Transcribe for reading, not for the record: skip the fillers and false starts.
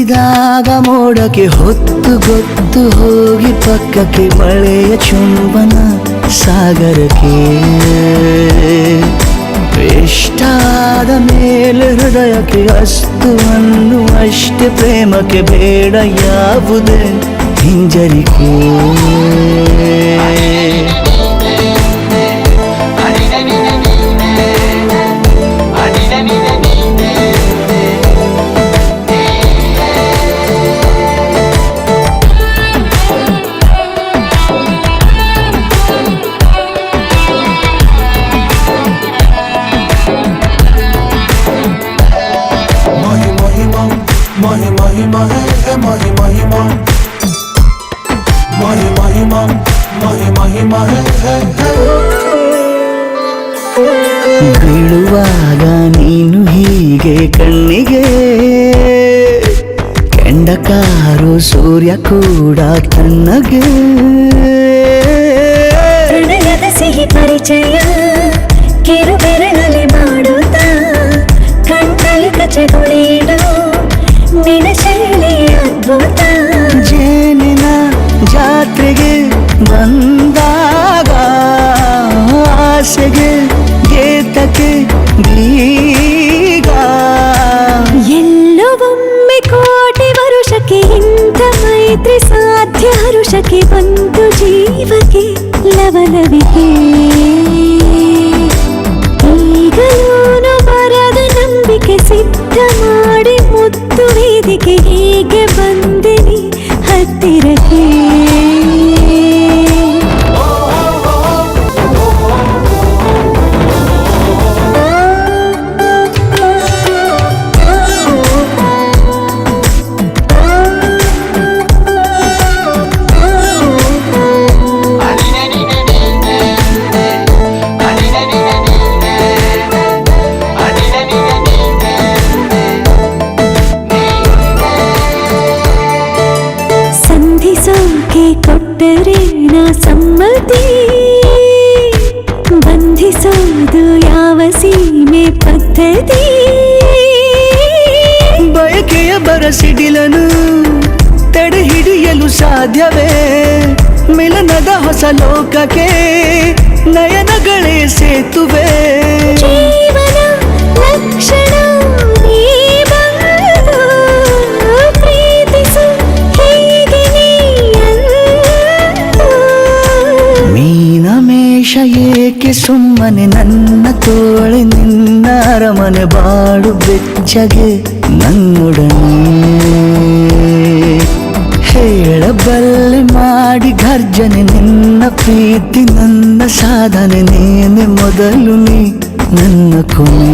ನೋಡಿದಾಗ ಮೋಡಕ್ಕೆ ಹೊತ್ತು ಗೊತ್ತು ಹೋಗಿ ಪಕ್ಕಕ್ಕೆ ಮಳೆಯ ಚುಂಬನ ಸಾಗರಕ್ಕೆ ಇಷ್ಟಾದ ಮೇಲೆ ಹೃದಯಕ್ಕೆ ಅಸ್ತು ಅನ್ನುವಷ್ಟೇ ಪ್ರೇಮಕ್ಕೆ ಬೇಡ ಯಾವುದೇ ಹಿಂಜರಿಕೆ ಬೀಳುವಾಗ ನೀನು ಹೀಗೆ ಕಣ್ಣಿಗೆ ಕೆಂಡಕಾರು ಸೂರ್ಯ ಕೂಡ ತನ್ನಗೆ ಪ್ರಣಯದ ಸಿಹಿ ಪರಿಚಯ ಕಿರು ಬೆರಳಲ್ಲಿ ಮಾಡುತ್ತಾ ಕಣ್ಣಲ್ಲಿ ಕಚಗುಳಿಡು ನಿನ ಶೈಲಿ ಅದ್ಭುತ ಜೇನಿನ ಜಾತ್ರೆಗೆ ಬಂದಾಗ ಆಸೆಗೆ ಗೇತಕ್ಕೆ ಬೀಗ ಎಲ್ಲೋ ಒಮ್ಮೆ ಕೋಟಿ ವರುಷಕ್ಕೆ ಇಂಥ ಮೈತ್ರಿ ಸಾಧ್ಯ ಹರುಷಕ್ಕೆ ಬಂತು ಜೀವಕ್ಕೆ ಲವಲವಿಕೆ ಈಗಲೂನು ಬರದ ನಂಬಿಕೆ ಸಿದ್ಧ ಮಾಡಿ ಮುತ್ತು ವೇದಿಕೆ ಹೀಗೆ ಬಂದಿನಿ ಹತ್ತಿರಕ್ಕೆ ಕೊಟ್ಟರೆ ನಾ ಸಮ್ಮತಿ ಬಂಧಿಸೋದು ಯಾವ ಸೀಮೆ ಪದ್ಧತಿ ಬಯಕೆಯ ಬರಸಿಡಿಲನು ತಡೆ ಹಿಡಿಯಲು ಸಾಧ್ಯವೇ ಮಿಲನದ ಹೊಸ ಲೋಕಕ್ಕೆ ನಯನಗಳೇ ಸೇತುವೆ ಜೀವನ ಲಕ್ಷಣ ಏಕೆ ಸುಮ್ಮನೆ ನನ್ನ ತೋಳೆ ನಿನ್ನ ಅರಮನೆ ಬಾಡು ಬೆಚ್ಚಗೆ ನನ್ನೊಡನೆ ಹೇಳಬಲ್ಲೆ ಮಾಡಿ ಗರ್ಜನೆ ನಿನ್ನ ಪ್ರೀತಿ ನನ್ನ ಸಾಧನೆ ನೇನೆ ಮೊದಲು ನೀ ನನ್ನ ಕೊನೆ